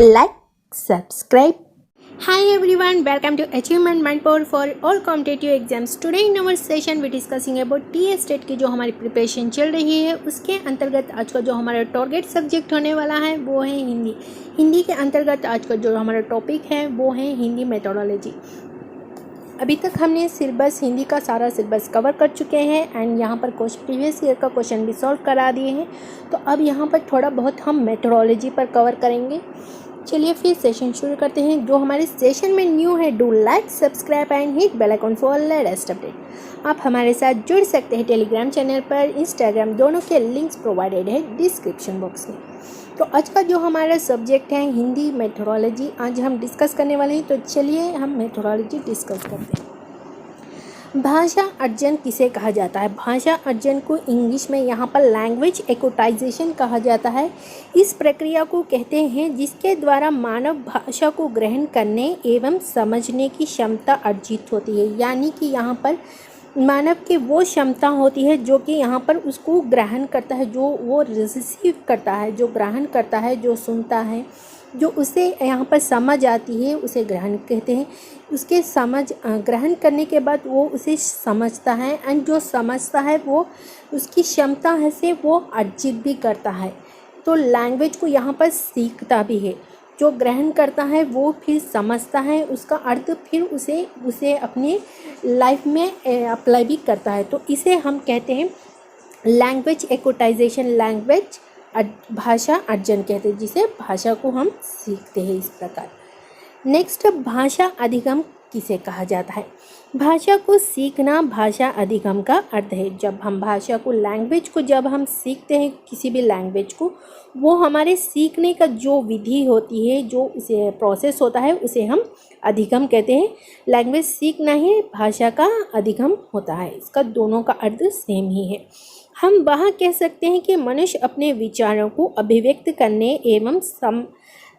like, subscribe. Hi everyone, welcome to Achievement Mindboard for all competitive exams. Today in our session we discussing about T state की जो हमारी preparation चल रही है उसके अंतर्गत आज का जो हमारा टारगेट सब्जेक्ट होने वाला है वो है हिंदी। हिंदी के अंतर्गत आज का जो हमारा टॉपिक है वो है हिंदी मेथोडोलॉजी। अभी तक हमने सिलेबस हिंदी का सारा सिलेबस कवर कर चुके हैं एंड यहाँ पर प्रीवियस ईयर का क्वेश्चन भी सॉल्व करा दिए हैं। तो अब यहाँ पर थोड़ा बहुत हम मेथोडोलॉजी पर कवर करेंगे। चलिए फिर सेशन शुरू करते हैं। जो हमारे सेशन में न्यू है, do like, subscribe and hit bell icon for latest update. आप हमारे साथ जुड़ सकते हैं टेलीग्राम चैनल पर, इंस्टाग्राम, दोनों के लिंक्स प्रोवाइडेड है डिस्क्रिप्शन बॉक्स में। तो आज का जो हमारा सब्जेक्ट है हिंदी मेथोडोलॉजी, आज हम डिस्कस करने वाले हैं। तो चलिए हम मेथोडोलॉजी डिस्कस करते हैं। भाषा अर्जन किसे कहा जाता है? भाषा अर्जन को इंग्लिश में यहाँ पर लैंग्वेज एक्वटाइजेशन कहा जाता है। इस प्रक्रिया को कहते हैं जिसके द्वारा मानव भाषा को ग्रहण करने एवं समझने की क्षमता अर्जित होती है। यानी कि यहाँ पर मानव की वो क्षमता होती है जो कि यहाँ पर उसको ग्रहण करता है, जो वो रिसीव करता है, जो ग्रहण करता है, जो सुनता है, जो उसे यहाँ पर समझ आती है उसे ग्रहण कहते हैं। उसके समझ ग्रहण करने के बाद वो उसे समझता है एंड जो समझता है वो उसकी क्षमता है से वो अर्जित भी करता है। तो लैंग्वेज को यहाँ पर सीखता भी है। जो ग्रहण करता है वो फिर समझता है, उसका अर्थ फिर उसे अपनी लाइफ में अप्लाई भी करता है। तो इसे हम कहते हैं लैंग्वेज एक्वटाइजेशन, लैंग्वेज भाषा अर्जन कहते हैं, जिसे भाषा को हम सीखते हैं इस प्रकार। नेक्स्ट, भाषा अधिगम किसे कहा जाता है? भाषा को सीखना भाषा अधिगम का अर्थ है। जब हम भाषा को, लैंग्वेज को जब हम सीखते हैं, किसी भी लैंग्वेज को, वो हमारे सीखने का जो विधि होती है, जो उसे प्रोसेस होता है, उसे हम अधिगम कहते हैं। लैंग्वेज सीखना ही भाषा का अधिगम होता है। इसका दोनों का अर्थ सेम ही है। हम वह कह सकते हैं कि मनुष्य अपने विचारों को अभिव्यक्त करने एवं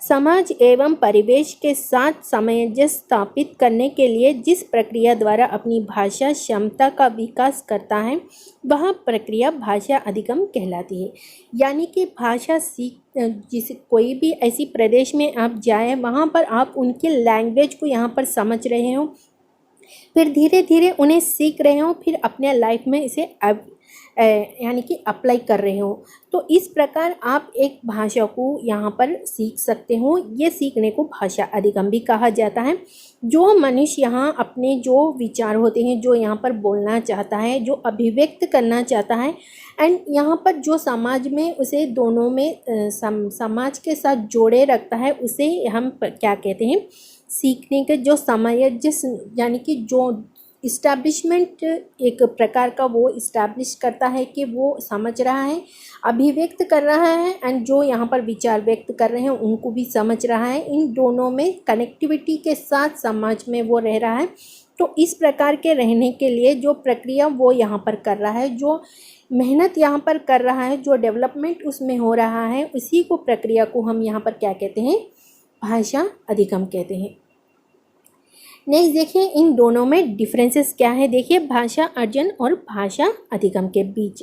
समाज एवं परिवेश के साथ सामंजस्य स्थापित करने के लिए जिस प्रक्रिया द्वारा अपनी भाषा क्षमता का विकास करता है वह प्रक्रिया भाषा अधिगम कहलाती है। यानी कि भाषा जिस कोई भी ऐसी प्रदेश में आप जाएं, वहाँ पर आप उनके लैंग्वेज को यहाँ पर समझ रहे हो, फिर धीरे धीरे उन्हें सीख रहे हो, फिर अपने लाइफ में इसे यानी कि अप्लाई कर रहे हो। तो इस प्रकार आप एक भाषा को यहाँ पर सीख सकते हो। ये सीखने को भाषा अधिगम भी कहा जाता है। जो मनुष्य यहाँ अपने जो विचार होते हैं, जो यहाँ पर बोलना चाहता है, जो अभिव्यक्त करना चाहता है एंड यहाँ पर जो समाज में उसे दोनों में समाज के साथ जोड़े रखता है, उसे हम क्या कहते हैं? सीखने के जो समय यानी कि जो इस्टेब्लिशमेंट एक प्रकार का वो इस्टेब्लिश करता है कि वो समझ रहा है, अभिव्यक्त कर रहा है एंड जो यहाँ पर विचार व्यक्त कर रहे हैं उनको भी समझ रहा है। इन दोनों में कनेक्टिविटी के साथ समाज में वो रह रहा है। तो इस प्रकार के रहने के लिए जो प्रक्रिया वो यहाँ पर कर रहा है, जो मेहनत यहाँ पर कर रहा है, जो डेवलपमेंट उसमें हो रहा है, उसी को प्रक्रिया को हम यहाँ पर क्या कहते हैं? भाषा अधिगम कहते हैं। नेक्स्ट देखिए इन दोनों में डिफरेंसेस क्या है। देखिए भाषा अर्जन और भाषा अधिगम के बीच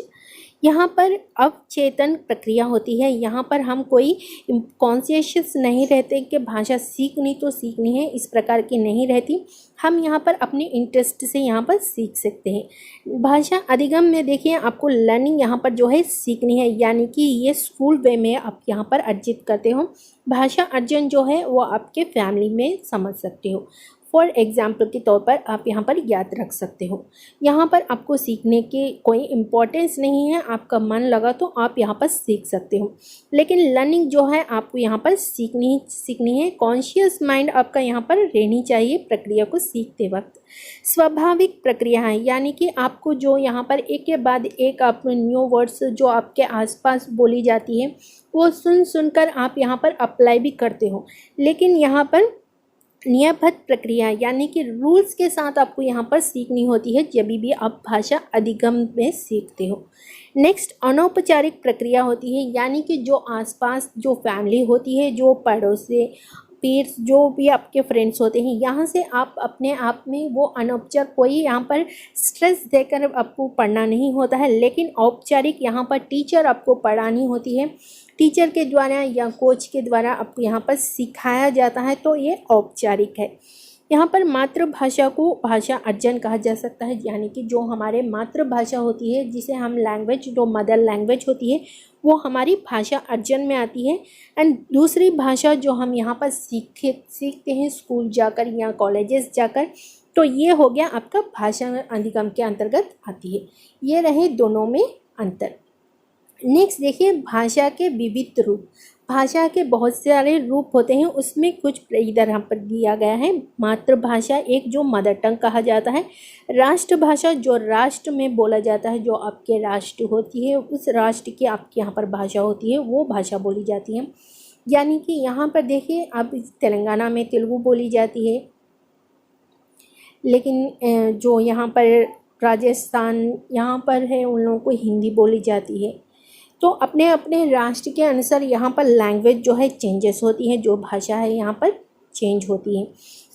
यहाँ पर अवचेतन प्रक्रिया होती है। यहाँ पर हम कोई कॉन्शियस नहीं रहते कि भाषा सीखनी तो सीखनी है, इस प्रकार की नहीं रहती। हम यहाँ पर अपने इंटरेस्ट से यहाँ पर सीख सकते हैं। भाषा अधिगम में देखिए आपको लर्निंग यहाँ पर जो है सीखनी है, यानी कि ये स्कूल वे में आप यहाँ पर अर्जित करते हो। भाषा अर्जन जो है वो आपके फैमिली में समझ सकते हो। फॉर एग्जाम्पल के तौर पर आप यहाँ पर याद रख सकते हो। यहाँ पर आपको सीखने की कोई इम्पोर्टेंस नहीं है, आपका मन लगा तो आप यहाँ पर सीख सकते हो। लेकिन लर्निंग जो है आपको यहाँ पर सीखनी है। कॉन्शियस माइंड आपका यहाँ पर रहनी चाहिए प्रक्रिया को सीखते वक्त। स्वाभाविक प्रक्रिया है, यानी कि आपको जो यहाँ पर एक के बाद एक आप न्यू वर्ड्स जो आपके आसपास बोली जाती है वो सुनकर आप यहाँ पर अप्लाई भी करते हो। लेकिन यहाँ पर नियमबद्ध प्रक्रिया यानी कि रूल्स के साथ आपको यहाँ पर सीखनी होती है जब भी आप भाषा अधिगम में सीखते हो। नेक्स्ट, अनौपचारिक प्रक्रिया होती है, यानी कि जो आसपास जो फैमिली होती है, जो पड़ोसी पीयर्स जो भी आपके फ्रेंड्स होते हैं, यहाँ से आप अपने आप में वो अनौपचारिक कोई यहाँ पर स्ट्रेस देकर आपको पढ़ना नहीं होता है, लेकिन औपचारिक यहाँ पर टीचर आपको पढ़ानी होती है। टीचर के द्वारा या कोच के द्वारा आपको यहाँ पर सिखाया जाता है, तो ये औपचारिक है। यहाँ पर मातृभाषा को भाषा अर्जन कहा जा सकता है, यानी कि जो हमारे मातृभाषा होती है, जिसे हम लैंग्वेज, जो मदर लैंग्वेज होती है, वो हमारी भाषा अर्जन में आती है। एंड दूसरी भाषा जो हम यहाँ पर सीखते हैं स्कूल जाकर या कॉलेजेस जाकर, तो ये हो गया आपका भाषा अधिगम के अंतर्गत आती है। ये रहे दोनों में अंतर। नेक्स्ट देखिए, भाषा के विविध रूप। भाषा के बहुत सारे रूप होते हैं, उसमें कुछ इधर यहाँ पर दिया गया है। मातृभाषा एक जो मदर टंग कहा जाता है, राष्ट्रभाषा जो राष्ट्र में बोला जाता है, जो आपके राष्ट्र होती है उस राष्ट्र की आपके यहाँ पर भाषा होती है, वो भाषा बोली जाती है। यानी कि यहाँ पर देखिए, अब तेलंगाना में तेलुगु बोली जाती है, लेकिन जो यहाँ पर राजस्थान यहाँ पर है उन लोगों को हिंदी बोली जाती है। तो अपने अपने राष्ट्र के अनुसार यहाँ पर लैंग्वेज जो है चेंजेस होती है, जो भाषा है यहाँ पर चेंज होती है।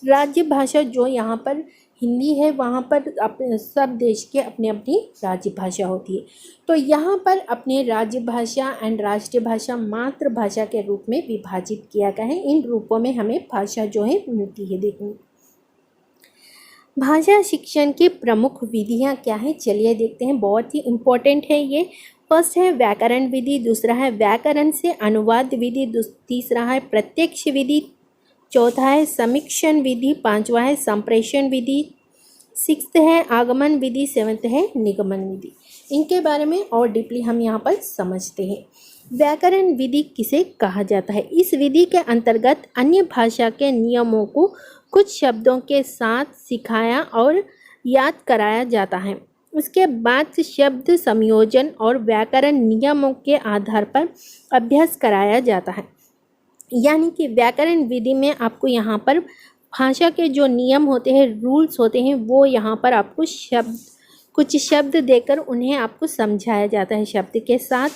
राज्य भाषा जो यहाँ पर हिंदी है, वहाँ पर अपने सब देश के अपनी अपनी राज्य भाषा होती है। तो यहाँ पर अपने राज्य भाषा एंड राष्ट्रीय भाषा मातृभाषा के रूप में विभाजित किया गया है। इन रूपों में हमें भाषा जो है मिलती है। देखिए, भाषा शिक्षण की प्रमुख विधियाँ क्या हैं, चलिए देखते हैं। बहुत ही इम्पोर्टेंट है ये। फर्स्ट है व्याकरण विधि, दूसरा है व्याकरण से अनुवाद विधि, तीसरा है प्रत्यक्ष विधि, चौथा है समीक्षण विधि, पांचवा है संप्रेषण विधि, सिक्स्थ है आगमन विधि, सेवंथ है निगमन विधि। इनके बारे में और डीपली हम यहाँ पर समझते हैं। व्याकरण विधि किसे कहा जाता है? इस विधि के अंतर्गत अन्य भाषा के नियमों को कुछ शब्दों के साथ सिखाया और याद कराया जाता है। उसके बाद शब्द संयोजन और व्याकरण नियमों के आधार पर अभ्यास कराया जाता है। यानी कि व्याकरण विधि में आपको यहाँ पर भाषा के जो नियम होते हैं, रूल्स होते हैं, वो यहाँ पर आपको कुछ शब्द देकर उन्हें आपको समझाया जाता है, शब्द के साथ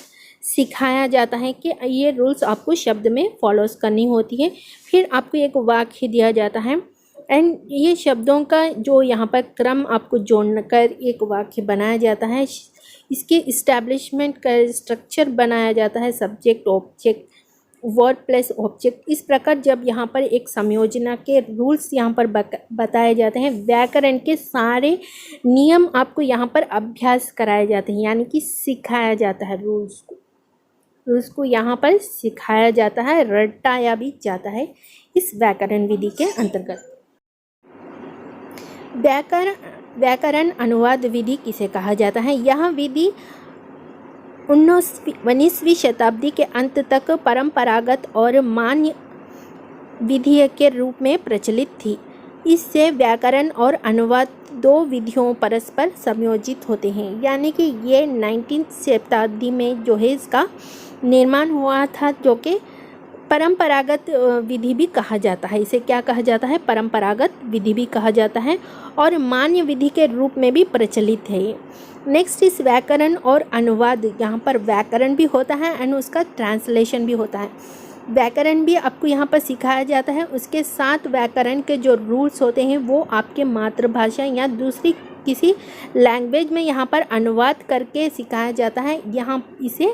सिखाया जाता है कि ये रूल्स आपको शब्द में फॉलोज करनी होती है। फिर आपको एक वाक्य दिया जाता है एंड ये शब्दों का जो यहाँ पर क्रम आपको जोड़कर एक वाक्य बनाया जाता है। इसके इस्टेब्लिशमेंट का स्ट्रक्चर बनाया जाता है, subject object verb plus object. इस प्रकार जब यहाँ पर एक संयोजना के रूल्स यहाँ पर बताए जाते हैं, व्याकरण के सारे नियम आपको यहाँ पर अभ्यास कराए जाते हैं, यानी कि सिखाया जाता है। रूल्स को यहाँ पर सिखाया जाता है, रटाया भी जाता है इस व्याकरण विधि के अंतर्गत। व्याकरण अनुवाद विधि किसे कहा जाता है? यह विधि 19वीं शताब्दी के अंत तक परंपरागत और मान्य विधि के रूप में प्रचलित थी। इससे व्याकरण और अनुवाद दो विधियों परस्पर संयोजित होते हैं। यानी कि ये 19वीं शताब्दी में जो है इसका निर्माण हुआ था, जो कि परंपरागत विधि भी कहा जाता है। इसे क्या कहा जाता है? परंपरागत विधि भी कहा जाता है और मान्य विधि के रूप में भी प्रचलित है। नेक्स्ट इस व्याकरण और अनुवाद, यहाँ पर व्याकरण भी होता है एंड उसका ट्रांसलेशन भी होता है। व्याकरण भी आपको यहाँ पर सिखाया जाता है, उसके साथ व्याकरण के जो रूल्स होते हैं वो आपके मातृभाषा या दूसरी किसी लैंग्वेज में यहाँ पर अनुवाद करके सिखाया जाता है। यहाँ इसे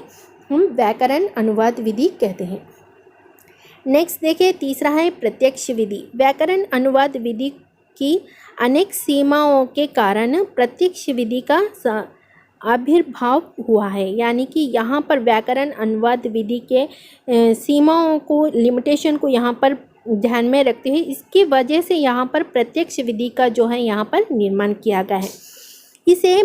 हम व्याकरण अनुवाद विधि कहते हैं। नेक्स्ट देखिए, तीसरा है प्रत्यक्ष विधि। व्याकरण अनुवाद विधि की अनेक सीमाओं के कारण प्रत्यक्ष विधि का आविर्भाव हुआ है। यानी कि यहाँ पर व्याकरण अनुवाद विधि के सीमाओं को, लिमिटेशन को यहाँ पर ध्यान में रखते हुए इसकी वजह से यहाँ पर प्रत्यक्ष विधि का जो है यहाँ पर निर्माण किया गया है। इसे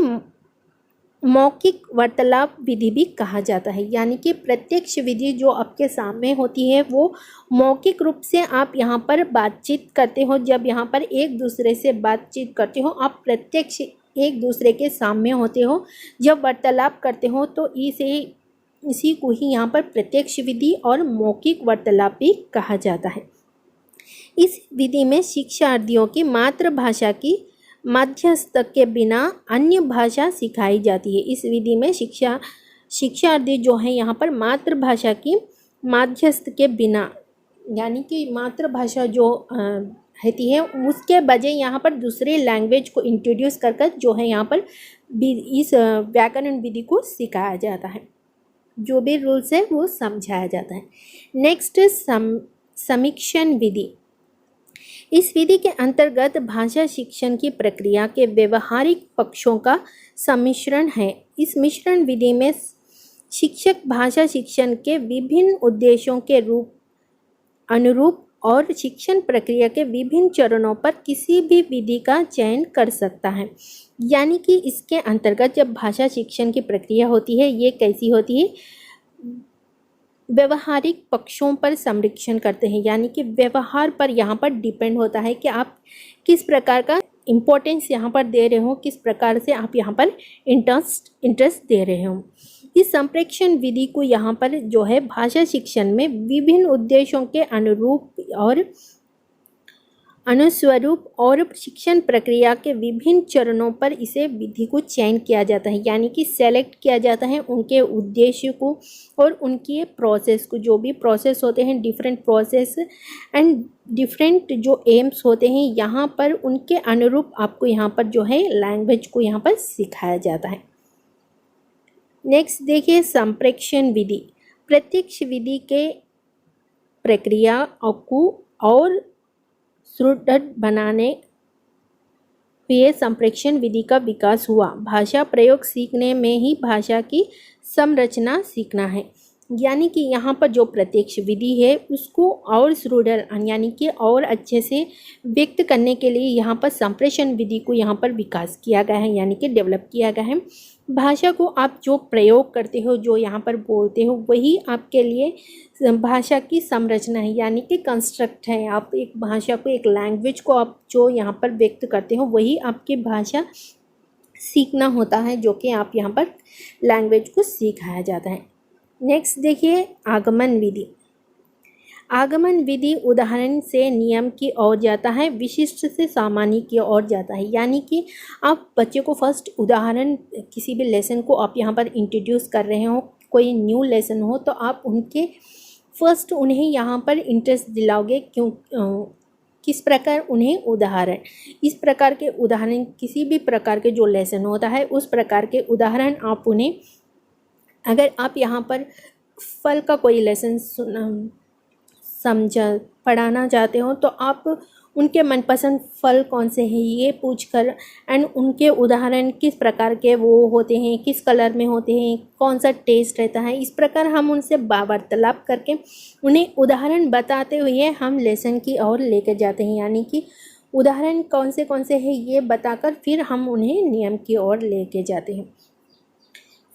मौखिक वार्तालाप विधि भी कहा जाता है। यानी कि प्रत्यक्ष विधि जो आपके सामने होती है वो मौखिक रूप से आप यहाँ पर बातचीत करते हो। जब यहाँ पर एक दूसरे से बातचीत करते हो, आप प्रत्यक्ष एक दूसरे के सामने होते हो, जब वार्तालाप करते हो, तो इसी को ही यहाँ पर प्रत्यक्ष विधि और मौखिक वार्तालाप भी कहा जाता है। इस विधि में शिक्षार्थियों की मातृभाषा की मध्यस्थ के बिना अन्य भाषा सिखाई जाती है। इस विधि में शिक्षार्थी जो है यहाँ पर मातृभाषा की मध्यस्थ के बिना यानी कि मातृभाषा जो रहती है उसके बजाय यहाँ पर दूसरे लैंग्वेज को इंट्रोड्यूस कर कर जो है यहाँ पर इस व्याकरण विधि को सिखाया जाता है, जो भी रूल्स है वो समझाया जाता है। नेक्स्ट समीक्षण विधि। इस विधि के अंतर्गत भाषा शिक्षण की प्रक्रिया के व्यवहारिक पक्षों का सम्मिश्रण है। इस मिश्रण विधि में शिक्षक भाषा शिक्षण के विभिन्न उद्देश्यों के अनुरूप और शिक्षण प्रक्रिया के विभिन्न चरणों पर किसी भी विधि का चयन कर सकता है। यानी कि इसके अंतर्गत जब भाषा शिक्षण की प्रक्रिया होती है ये कैसी होती है, व्यवहारिक पक्षों पर संरक्षण करते हैं, यानी कि व्यवहार पर यहाँ पर डिपेंड होता है कि आप किस प्रकार का इम्पोर्टेंस यहाँ पर दे रहे हो, किस प्रकार से आप यहाँ पर इंटरेस्ट दे रहे हो। इस संप्रेक्षण विधि को यहाँ पर जो है भाषा शिक्षण में विभिन्न उद्देश्यों के अनुरूप और अनुस्वरूप और शिक्षण प्रक्रिया के विभिन्न चरणों पर इसे विधि को चयन किया जाता है, यानी कि सेलेक्ट किया जाता है उनके उद्देश्य को और उनके प्रोसेस को। जो भी प्रोसेस होते हैं, डिफरेंट प्रोसेस एंड डिफरेंट जो एम्स होते हैं, यहाँ पर उनके अनुरूप आपको यहाँ पर जो है लैंग्वेज को यहाँ पर सिखाया जाता है। नेक्स्ट देखिए संप्रेक्षण विधि। प्रत्यक्ष विधि के प्रक्रिया को और सुदृढ़ बनाने हुए संप्रेक्षण विधि का विकास हुआ। भाषा प्रयोग सीखने में ही भाषा की संरचना सीखना है, यानी कि यहाँ पर जो प्रत्यक्ष विधि है उसको और सुदृढ़ यानी कि और अच्छे से व्यक्त करने के लिए यहाँ पर संप्रेषण विधि को यहाँ पर विकास किया गया है, यानी कि डेवलप किया गया है। भाषा को आप जो प्रयोग करते हो, जो यहाँ पर बोलते हो, वही आपके लिए भाषा की संरचना है, यानी कि कंस्ट्रक्ट है। आप एक भाषा को, एक लैंग्वेज को आप जो यहाँ पर व्यक्त करते हो वही आपकी भाषा सीखना होता है, जो कि आप यहाँ पर लैंग्वेज को सिखाया जाता है। नेक्स्ट देखिए आगमन विधि। आगमन विधि उदाहरण से नियम की ओर जाता है, विशिष्ट से सामान्य की ओर जाता है। यानी कि आप बच्चे को फर्स्ट उदाहरण, किसी भी लेसन को आप यहाँ पर इंट्रोड्यूस कर रहे हो, कोई न्यू लेसन हो, तो आप उनके फर्स्ट उन्हें यहाँ पर इंटरेस्ट दिलाओगे। क्यों, किस प्रकार उन्हें उदाहरण, इस प्रकार के उदाहरण, किसी भी प्रकार के जो लेसन होता है उस प्रकार के उदाहरण आप उन्हें, अगर आप यहाँ पर फल का कोई लेसन पढ़ाना चाहते हो तो आप उनके मनपसंद फल कौन से हैं ये पूछकर एंड उनके उदाहरण किस प्रकार के वो होते हैं, किस कलर में होते हैं, कौन सा टेस्ट रहता है, इस प्रकार हम उनसे वार्तालाप करके उन्हें उदाहरण बताते हुए हम लेसन की ओर लेकर जाते हैं। यानी कि उदाहरण कौन से हैं ये बताकर फिर हम उन्हें नियम की ओर लेके जाते हैं।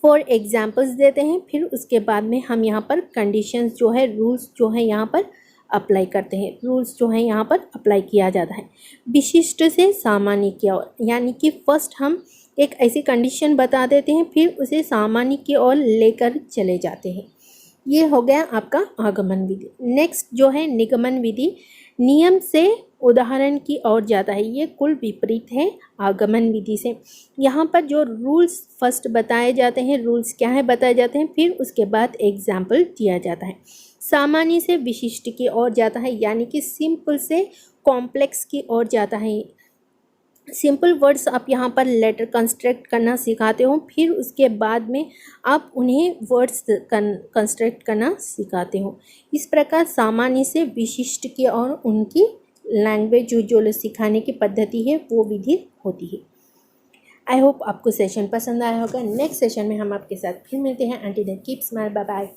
फॉर एग्जाम्पल्स देते हैं, फिर उसके बाद में हम यहाँ पर कंडीशंस जो है, रूल्स जो है यहाँ पर अप्लाई करते हैं। रूल्स जो है यहाँ पर अप्लाई किया जाता है विशिष्ट से सामान्य की ओर, यानी कि फर्स्ट हम एक ऐसी कंडीशन बता देते हैं फिर उसे सामान्य की ओर लेकर चले जाते हैं। ये हो गया आपका आगमन विधि। नेक्स्ट जो है निगमन विधि, नियम से उदाहरण की ओर जाता है। ये कुल विपरीत है आगमन विधि से। यहाँ पर जो रूल्स फर्स्ट बताए जाते हैं, रूल्स क्या है बताए जाते हैं, फिर उसके बाद एग्जाम्पल दिया जाता है। सामान्य से विशिष्ट की ओर जाता है, यानी कि सिंपल से कॉम्प्लेक्स की ओर जाता है। सिंपल वर्ड्स आप यहाँ पर लेटर कंस्ट्रक्ट करना सिखाते हो, फिर उसके बाद में आप उन्हें वर्ड्स कंस्ट्रक्ट करना सिखाते हो। इस प्रकार सामान्य से विशिष्ट की ओर उनकी लैंग्वेज जो सिखाने की पद्धति है वो विधि होती है। आई होप आपको सेशन पसंद आया होगा। नेक्स्ट सेशन में हम आपके साथ फिर मिलते हैं। Until then keep smile, bye bye.